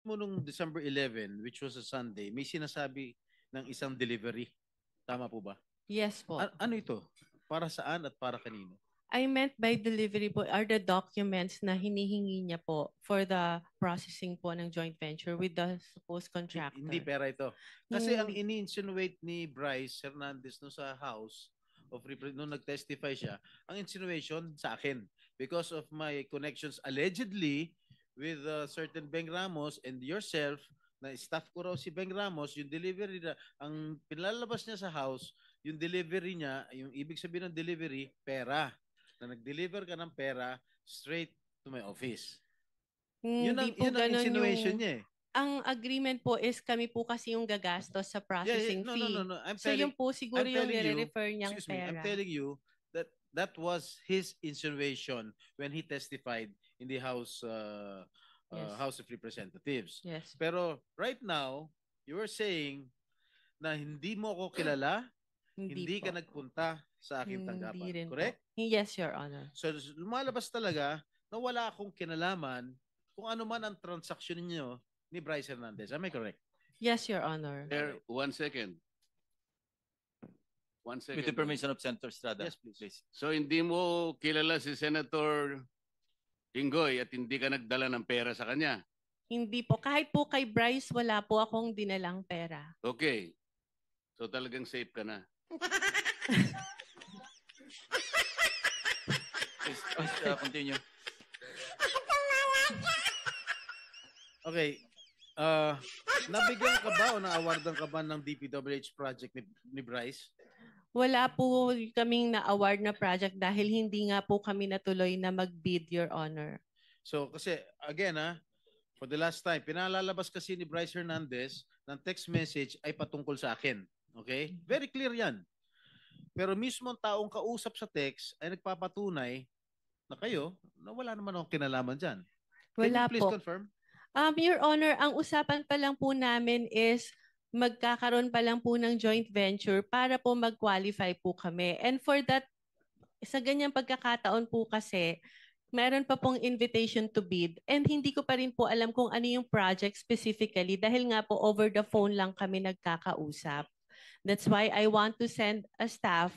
mo nung December 11, which was a Sunday, may sinasabi ng isang delivery. Tama po ba? Yes po. Ano ito? Para saan at para kanino? I meant by delivery po are the documents na hinihingi niya po for the processing po ng joint venture with the supposed Hindi contractor. pera ito. Kasi ang Hindi. ini-insinuate ni Bryce Hernandez no sa House of nung nag-testify siya, ang insinuation sa akin because of my connections allegedly with certain Beng Ramos and yourself na staff ko raw si Beng Ramos, yung delivery na, ang pinalabas niya sa house, yung delivery niya, yung ibig sabihin ng delivery, pera. Na nag-deliver ka ng pera straight to my office. Hindi po Yun ang ganun yung... insinuation niya eh. Ang agreement po is kami po kasi yung gagastos sa processing No, no, no, fee. no. So yun po siguro I'm yung telling you, nire-refer niyang excuse me, I'm pera. telling you that that was his insinuation when he testified in the Yes. House of Representatives. Yes. Pero right now, you are saying na hindi mo ako kilala, hindi ka po. nagpunta sa aking Hindi tanggapan. rin Correct? po. Yes, Your Honor. So lumalabas talaga na wala akong kinalaman kung ano man ang transaksyon niyo ni Bryce Hernandez. Am I correct? Yes, Your Honor. There, 1 second. 1 second. With the permission of Senator Estrada. Yes, please. So hindi mo kilala si Senator Jinggoy at hindi ka nagdala ng pera sa kanya. Hindi po. Kahit po kay Bryce, wala po akong dinalang pera. Okay. So talagang safe ka na. Please, continue. Okay. Nabigyan ka ba o na-awardan ka ba ng DPWH project ni Bryce? Wala po kaming na-award na project dahil hindi nga po kami natuloy na mag-bid, Your Honor. So kasi again for the last time, pinalalabas kasi ni Bryce Hernandez ng text message ay patungkol sa akin. Okay? Very clear yan. Pero mismo ang taong kausap sa text ay nagpapatunay na kayo na wala naman akong kinalaman dyan. Can Wala you please po. confirm? Your Honor, ang usapan pa lang po namin is magkakaroon pa lang po ng joint venture para po mag-qualify po kami. And for that, sa ganyang pagkakataon po kasi, meron pa pong invitation to bid and hindi ko pa rin po alam kung ano yung project specifically dahil nga po over the phone lang kami nagkakausap. That's why I want to send a staff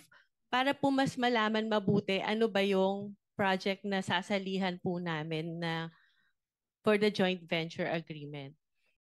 para po mas malaman mabuti ano ba yung project na sasalihan po namin na for the joint venture agreement.